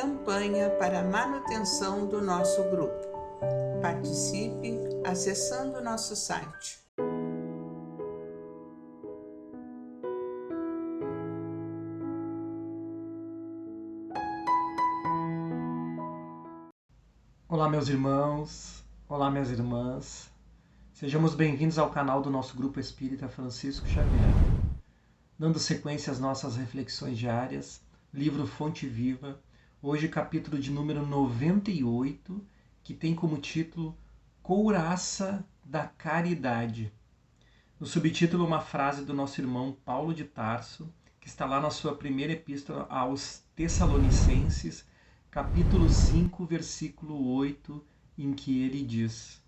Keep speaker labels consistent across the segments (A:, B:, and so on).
A: campanha para a manutenção do nosso grupo. Participe acessando nosso site.
B: Olá, meus irmãos, olá, minhas irmãs. Sejamos bem-vindos ao canal do nosso Grupo Espírita Francisco Xavier. Dando sequência às nossas reflexões diárias, livro Fonte Viva, hoje capítulo de número 98, que tem como título Couraça da Caridade. No subtítulo, uma frase do nosso irmão Paulo de Tarso, que está lá na sua primeira epístola aos Tessalonicenses, capítulo 5, versículo 8, em que ele diz: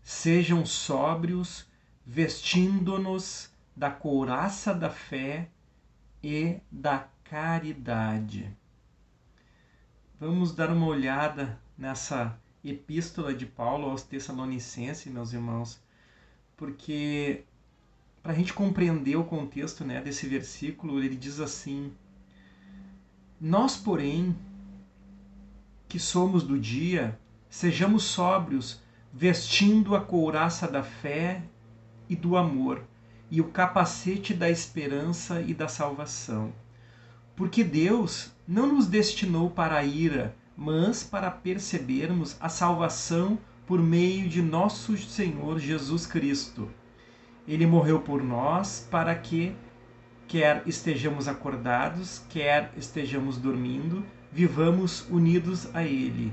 B: Sejam sóbrios, vestindo-nos da couraça da fé e da caridade. Vamos dar uma olhada nessa epístola de Paulo aos Tessalonicenses, meus irmãos, porque para a gente compreender o contexto, desse versículo, ele diz assim: Nós, porém, que somos do dia, sejamos sóbrios, vestindo a couraça da fé e do amor, e o capacete da esperança e da salvação. Porque Deus não nos destinou para a ira, mas para percebermos a salvação por meio de nosso Senhor Jesus Cristo. Ele morreu por nós para que, quer estejamos acordados, quer estejamos dormindo, vivamos unidos a Ele.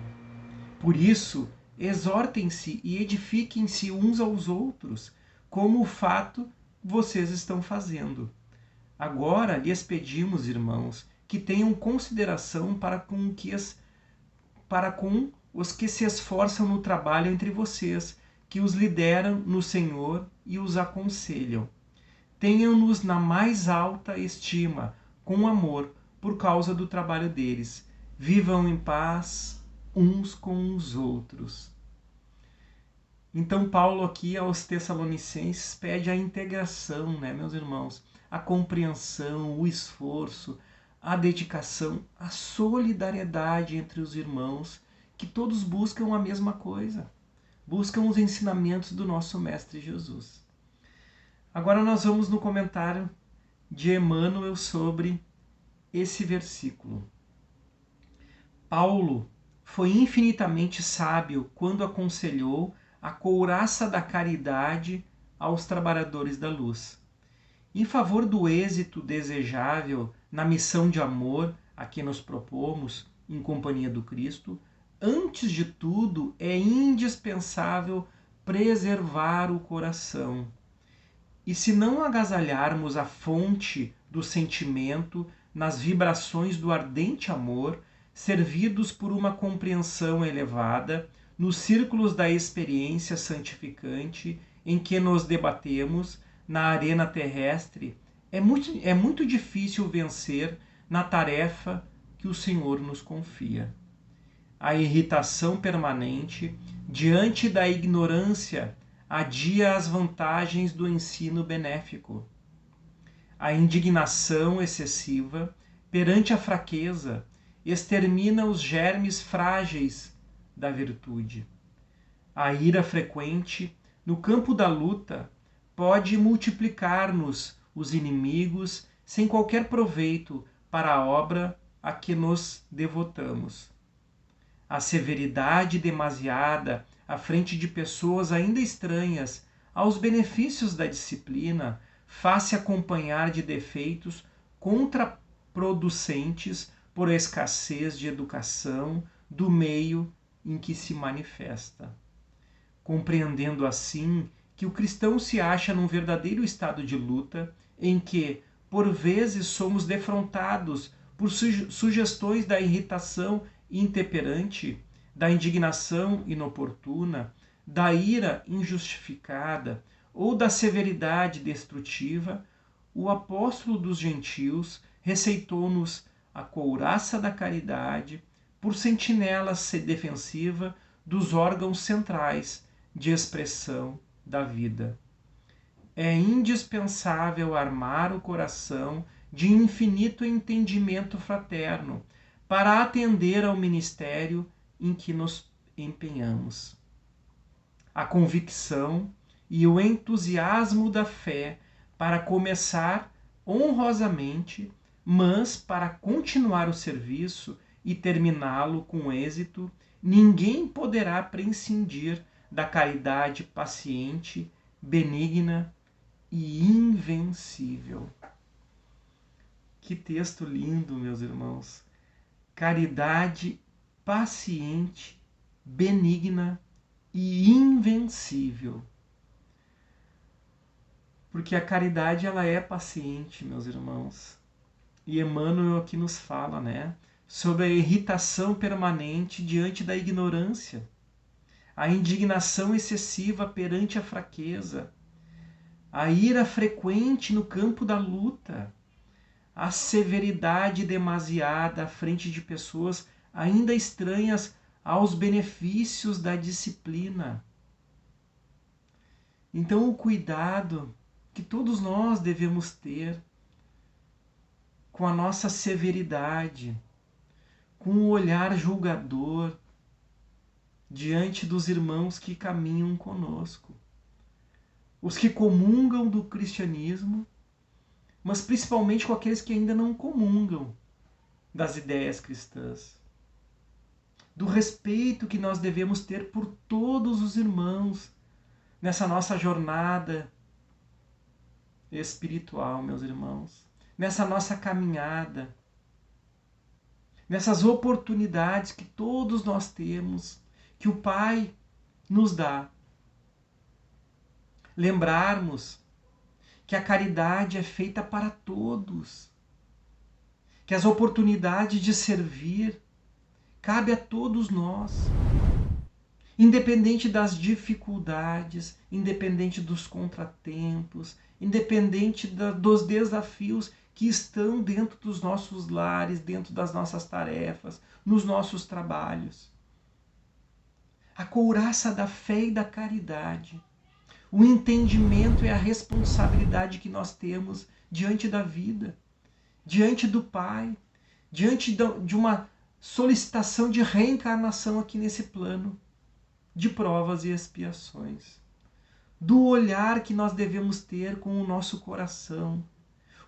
B: Por isso, exortem-se e edifiquem-se uns aos outros, como o fato vocês estão fazendo. Agora lhes pedimos, irmãos, que tenham consideração para com os que se esforçam no trabalho entre vocês, que os lideram no Senhor e os aconselham. Tenham-nos na mais alta estima, com amor, por causa do trabalho deles. Vivam em paz uns com os outros. Então Paulo aqui aos Tessalonicenses pede a integração, meus irmãos? A compreensão, o esforço, a dedicação, a solidariedade entre os irmãos, que todos buscam a mesma coisa. Buscam os ensinamentos do nosso Mestre Jesus. Agora nós vamos no comentário de Emmanuel sobre esse versículo. Paulo foi infinitamente sábio quando aconselhou a couraça da caridade aos trabalhadores da luz. Em favor do êxito desejável na missão de amor a que nos propomos em companhia do Cristo, antes de tudo é indispensável preservar o coração. E se não agasalharmos a fonte do sentimento nas vibrações do ardente amor, servidos por uma compreensão elevada, nos círculos da experiência santificante em que nos debatemos na arena terrestre, é muito difícil vencer na tarefa que o Senhor nos confia. A irritação permanente diante da ignorância adia as vantagens do ensino benéfico. A indignação excessiva perante a fraqueza extermina os germes frágeis da virtude. A ira frequente no campo da luta pode multiplicar-nos os inimigos sem qualquer proveito para a obra a que nos devotamos. A severidade demasiada à frente de pessoas ainda estranhas aos benefícios da disciplina faz-se acompanhar de defeitos contraproducentes por escassez de educação do meio em que se manifesta. Compreendendo assim que o cristão se acha num verdadeiro estado de luta, em que, por vezes, somos defrontados por sugestões da irritação intemperante, da indignação inoportuna, da ira injustificada ou da severidade destrutiva, o apóstolo dos gentios receitou-nos a couraça da caridade por sentinela defensiva dos órgãos centrais de expressão da vida. É indispensável armar o coração de infinito entendimento fraterno, para atender ao ministério em que nos empenhamos. A convicção e o entusiasmo da fé para começar honrosamente, mas para continuar o serviço e terminá-lo com êxito, ninguém poderá prescindir da caridade paciente, benigna e invencível. Que texto lindo, meus irmãos! Caridade paciente, benigna e invencível. Porque a caridade, ela é paciente, meus irmãos. E Emmanuel aqui nos fala, né, sobre a irritação permanente diante da ignorância, a indignação excessiva perante a fraqueza, a ira frequente no campo da luta, a severidade demasiada à frente de pessoas ainda estranhas aos benefícios da disciplina. Então, o cuidado que todos nós devemos ter com a nossa severidade, com o olhar julgador diante dos irmãos que caminham conosco, os que comungam do cristianismo, mas principalmente com aqueles que ainda não comungam das ideias cristãs. Do respeito que nós devemos ter por todos os irmãos nessa nossa jornada espiritual, meus irmãos, nessa nossa caminhada, nessas oportunidades que todos nós temos, que o Pai nos dá. Lembrarmos que a caridade é feita para todos, que as oportunidades de servir cabe a todos nós, independente das dificuldades, independente dos contratempos, independente dos desafios que estão dentro dos nossos lares, dentro das nossas tarefas, nos nossos trabalhos. A couraça da fé e da caridade, o entendimento e a responsabilidade que nós temos diante da vida, diante do Pai, diante de uma solicitação de reencarnação aqui nesse plano de provas e expiações, do olhar que nós devemos ter com o nosso coração,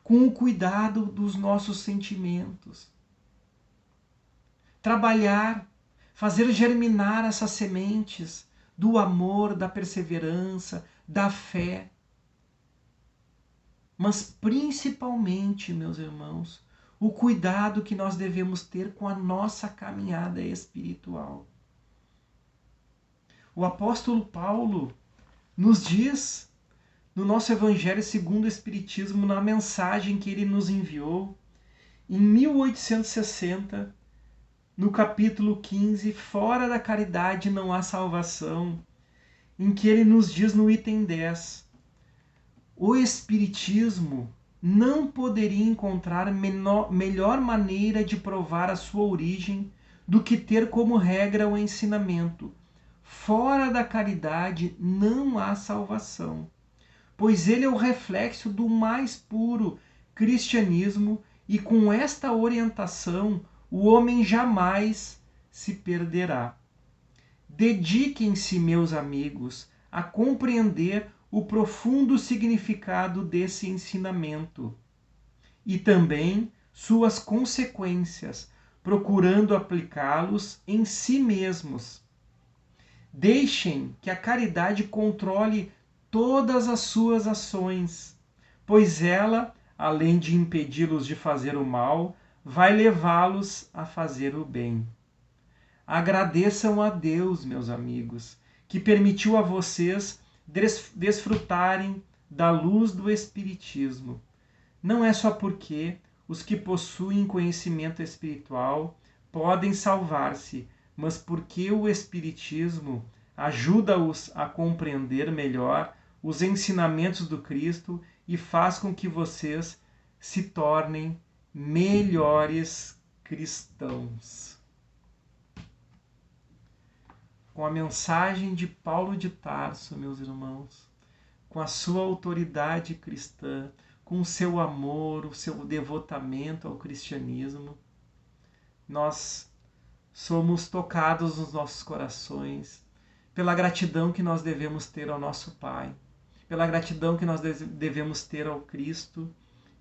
B: com o cuidado dos nossos sentimentos. Trabalhar, fazer germinar essas sementes do amor, da perseverança, da fé. Mas principalmente, meus irmãos, o cuidado que nós devemos ter com a nossa caminhada espiritual. O apóstolo Paulo nos diz, no nosso Evangelho segundo o Espiritismo, na mensagem que ele nos enviou, em 1860, no capítulo 15, Fora da Caridade não há salvação, em que ele nos diz no item 10, o Espiritismo não poderia encontrar melhor maneira de provar a sua origem do que ter como regra o ensinamento: fora da caridade não há salvação, pois ele é o reflexo do mais puro cristianismo e com esta orientação o homem jamais se perderá. Dediquem-se, meus amigos, a compreender o profundo significado desse ensinamento e também suas consequências, procurando aplicá-los em si mesmos. Deixem que a caridade controle todas as suas ações, pois ela, além de impedi-los de fazer o mal, vai levá-los a fazer o bem. Agradeçam a Deus, meus amigos, que permitiu a vocês desfrutarem da luz do Espiritismo. Não é só porque os que possuem conhecimento espiritual podem salvar-se, mas porque o Espiritismo ajuda-os a compreender melhor os ensinamentos do Cristo e faz com que vocês se tornem melhores cristãos. Com a mensagem de Paulo de Tarso, meus irmãos, com a sua autoridade cristã, com o seu amor, o seu devotamento ao cristianismo, nós somos tocados nos nossos corações pela gratidão que nós devemos ter ao nosso Pai, pela gratidão que nós devemos ter ao Cristo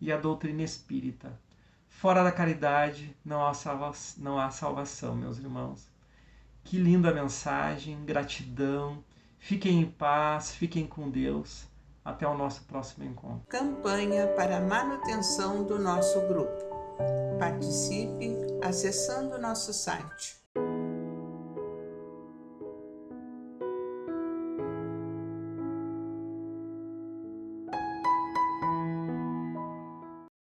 B: e à doutrina espírita. Fora da caridade não há salvação, meus irmãos. Que linda mensagem, gratidão. Fiquem em paz, fiquem com Deus. Até o nosso próximo encontro.
A: Campanha para a manutenção do nosso grupo. Participe acessando nosso site